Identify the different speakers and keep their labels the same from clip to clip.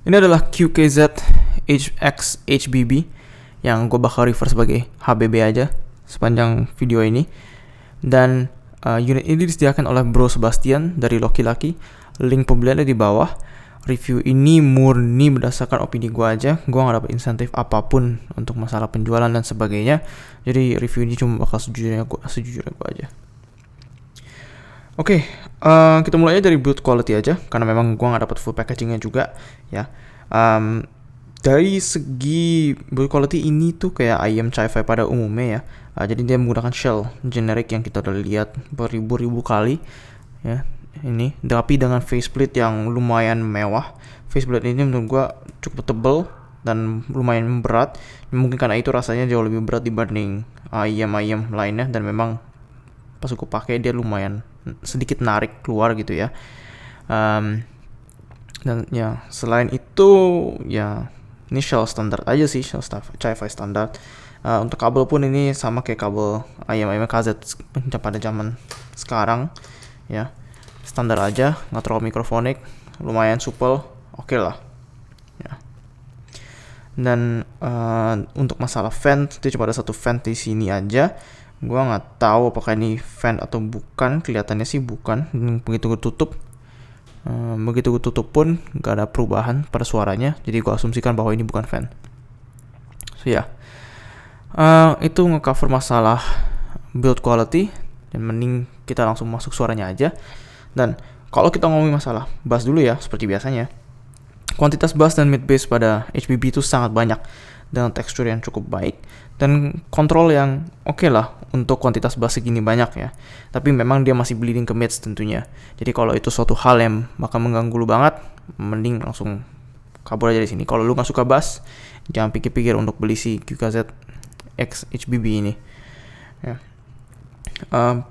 Speaker 1: Ini adalah QKZ HX HBB yang gue bakal refer sebagai HBB aja sepanjang video ini. Dan unit ini disediakan oleh Bro Sebastian dari Loki Lucky. Link pembeliannya di bawah. Review ini murni berdasarkan opini gue aja. Gue gak dapet insentif apapun untuk masalah penjualan dan sebagainya. Jadi review ini cuma bakal sejujurnya gue aja. Oke, kita mulai aja dari build quality aja, karena memang gue nggak dapat full packagingnya juga, ya. Dari segi build quality ini tuh kayak IM Chi-Fi pada umumnya ya. Jadi dia menggunakan shell generic yang kita udah lihat beribu-ribu kali, ya. Ini, tapi dengan faceplate yang lumayan mewah. Faceplate ini menurut gue cukup tebal dan lumayan berat. Mungkin karena itu rasanya jauh lebih berat dibanding IM lainnya, dan memang pas aku pakai dia lumayan sedikit narik keluar gitu ya. Dan ya selain itu ya ini shell standar aja sih, shell Chi-Fi standar. Untuk kabel pun ini sama kayak kabel IM KZ pada zaman sekarang ya, standar aja, nggak terlalu mikrofonik, lumayan supel, oke lah ya. Dan untuk masalah fan, itu cuma ada satu fan di sini aja. Gua nggak tahu apakah ini fan atau bukan. Kelihatannya sih bukan. Begitu gue tutup, pun nggak ada perubahan pada suaranya. Jadi gue asumsikan bahwa ini bukan fan. So ya, itu ngecover masalah build quality. Dan mending kita langsung masuk suaranya aja. Dan kalau kita ngomongin masalah bass dulu ya, seperti biasanya, kuantitas bass dan mid bass pada HBB itu sangat banyak dengan tekstur yang cukup baik dan kontrol yang oke lah untuk kuantitas bass segini banyak ya. Tapi memang dia masih bleeding ke mids tentunya. Jadi kalau itu suatu hal yang bakal mengganggu lu banget, mending langsung kabur aja di sini. Kalau lu nggak suka bass, jangan pikir-pikir untuk beli si QKZ X HBB ini. Ya.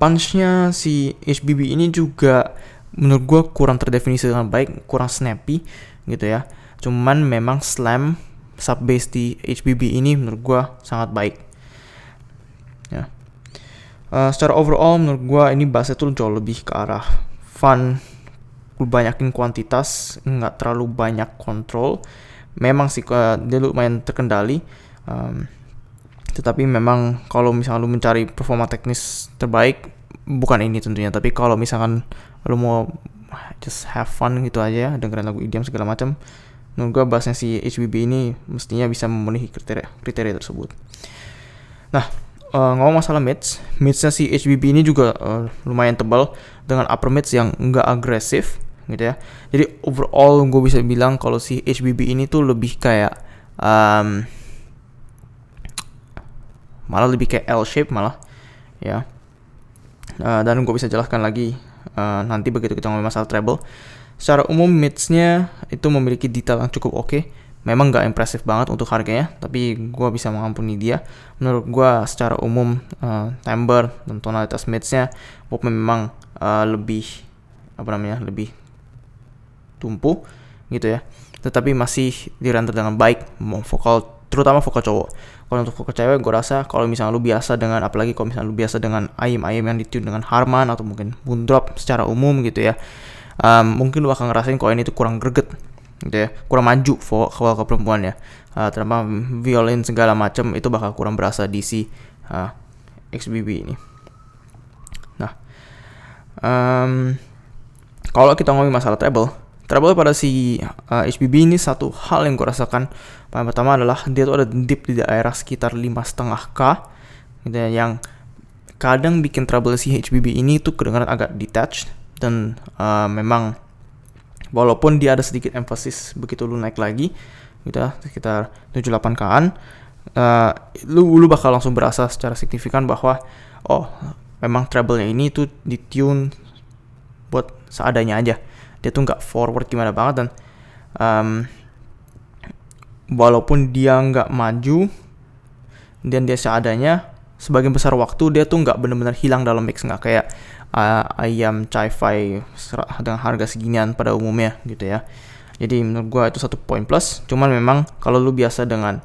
Speaker 1: Punch-nya si HBB ini juga menurut gue kurang terdefinisi dengan baik, kurang snappy gitu ya. Cuman memang slam sub bass di HBB ini menurut gue sangat baik ya. Secara overall menurut gue ini bassnya tuh jauh lebih ke arah fun, banyakin kuantitas, nggak terlalu banyak kontrol. Memang sih dia lumayan terkendali, tetapi memang kalau misalnya lu mencari performa teknis terbaik, bukan ini tentunya. Tapi kalau misalkan lu mau just have fun gitu aja ya, dengerin lagu EDM segala macam, menurut gue bassnya si HBB ini mestinya bisa memenuhi kriteria tersebut. Nah, ngomong masalah midsnya si HBB ini juga lumayan tebal dengan upper mids yang nggak agresif gitu ya. Jadi overall gue bisa bilang kalau si HBB ini tuh lebih kayak malah lebih kayak L shape malah ya. Dan gue bisa jelaskan lagi nanti begitu kita ngomong masalah treble. Secara umum midsnya itu memiliki detail yang cukup oke. Memang gak impresif banget untuk harganya, tapi gue bisa mengampuni dia. Menurut gue secara umum timbre dan tonalitas midsnya memang lebih lebih tumpu gitu ya. Tetapi masih dirender dengan baik, terutama vokal cowok. Kalau untuk vokal cewek gue rasa kalau misalnya lu biasa dengan, apalagi kalau misalnya lu biasa dengan IM yang ditune dengan Harman atau mungkin Moondrop secara umum gitu ya, mungkin lu akan ngerasain kalau ini tuh kurang greget gitu ya, kurang maju vokal ke perempuan ya. Terutama violin segala macam itu bakal kurang berasa di si XBB ini. Nah, kalau kita ngomongin masalah treble pada si HBB ini, satu hal yang gue rasakan paling pertama adalah dia tuh ada dip di daerah sekitar 5,5K gitu ya, yang kadang bikin treble si HBB ini tuh kedengaran agak detached. Dan memang walaupun dia ada sedikit emphasis begitu lu naik lagi gitu ya, sekitar 7-8K-an, lu bakal langsung berasa secara signifikan bahwa memang treble-nya ini tuh ditune buat seadanya aja. Dia tuh nggak forward gimana banget, dan walaupun dia nggak maju dan dia seadanya, sebagian besar waktu dia tuh nggak benar-benar hilang dalam mix, nggak kayak IM Chi-Fi dengan harga seginian pada umumnya gitu ya. Jadi menurut gue itu satu poin plus. Cuman memang kalau lu biasa dengan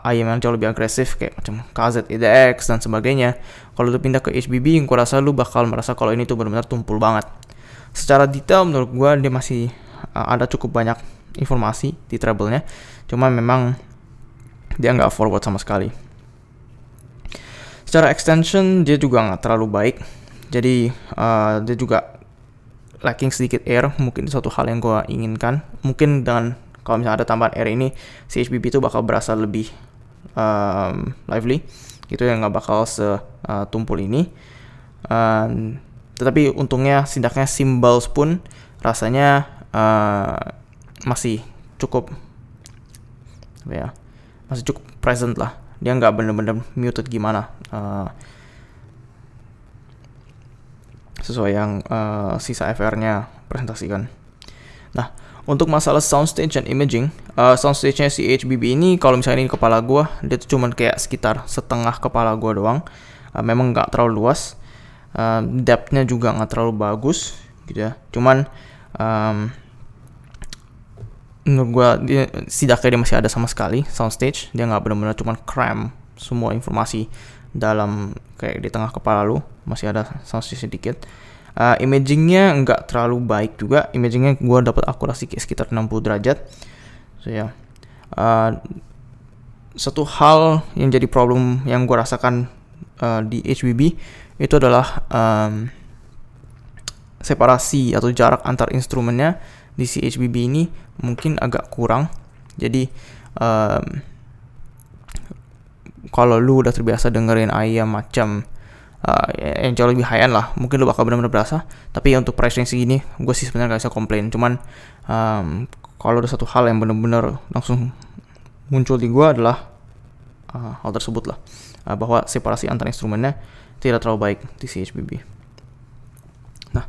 Speaker 1: IM yang jauh lebih agresif kayak macam KZ EDX dan sebagainya, kalau lu pindah ke HBB, gue rasa lu bakal merasa kalau ini tuh benar-benar tumpul banget. Secara detail menurut gue dia masih ada cukup banyak informasi di treble-nya, cuma memang dia nggak forward sama sekali. Secara extension dia juga nggak terlalu baik, jadi dia juga lacking sedikit air, mungkin suatu hal yang gue inginkan. Mungkin dengan kalau misalnya ada tambahan air ini, si HBB itu bakal berasa lebih lively, gitu ya, nggak bakal setumpul ini. Tetapi untungnya setidaknya cymbals pun rasanya masih cukup present lah. Dia nggak bener-bener muted gimana, sesuai yang sisa FR-nya presentasikan. Nah, untuk masalah soundstage dan imaging, soundstage-nya si HBB ini kalau misalnya ini kepala gue, dia tuh cuman kayak sekitar setengah kepala gue doang. Memang nggak terlalu luas, depth-nya juga nggak terlalu bagus gitu ya. Cuman menurut gue setidaknya dia masih ada sama sekali soundstage. Dia nggak benar-benar cuman cram semua informasi dalam kayak di tengah kepala lu, masih ada soundstage sedikit. Imagingnya nggak terlalu baik juga. Imagingnya gue dapat akurasi kayak sekitar 60 derajat. So ya, satu hal yang jadi problem yang gue rasakan di HBB itu adalah separasi atau jarak antar instrumennya di si HBB ini mungkin agak kurang. Jadi kalau lu udah terbiasa dengerin ayam macam yang jauh lebih high end lah, mungkin lu bakal benar-benar berasa. Tapi untuk price range segini, gue sih sebenarnya gak bisa komplain. Cuman kalau ada satu hal yang benar-benar langsung muncul di gue adalah hal tersebut lah, bahwa separasi antar instrumennya tidak terlalu baik di si HBB. Nah,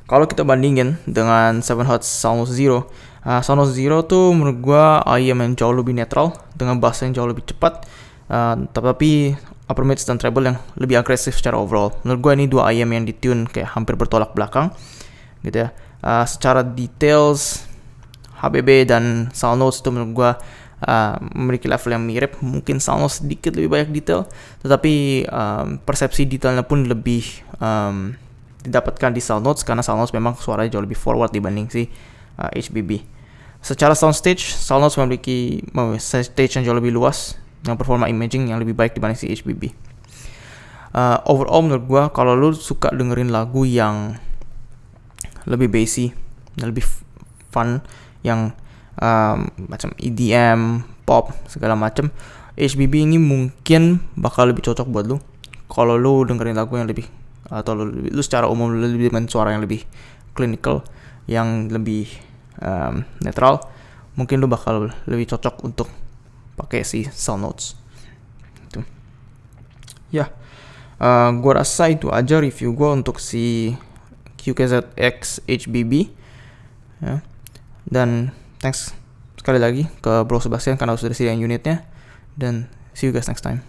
Speaker 1: kalau kita bandingin dengan 7 Hz Soundless Zero, Soundless Zero tuh menurut gue ayam yang jauh lebih netral dengan bass yang jauh lebih cepat, tapi upper mids dan treble yang lebih agresif secara overall. Menurut gue ini dua ayam yang ditune kayak hampir bertolak belakang gitu ya. Secara details HBB dan Soundless itu menurut gue memiliki level yang mirip. Mungkin Soundless sedikit lebih banyak detail, tetapi persepsi detailnya pun lebih didapatkan di Soundless, karena Soundless memang suaranya jauh lebih forward dibanding si HBB. Secara soundstage, Soundless memiliki stage yang jauh lebih luas, yang performa imaging yang lebih baik dibanding si HBB. Overall menurut gue, kalau lu suka dengerin lagu yang lebih bassy, lebih fun, yang macam EDM, pop, segala macam, HBB ini mungkin bakal lebih cocok buat lu. Kalau lu dengerin lagu yang lebih, atau lu secara umum lu lebih main suara yang lebih clinical, yang lebih netral, mungkin lu bakal lebih cocok untuk pakai si Soundnotes itu. Ya, gua rasa itu aja review gua untuk si QKZX HBB ya. Dan thanks sekali lagi ke Bro Sebastian karena sudah sediain unitnya, dan see you guys next time.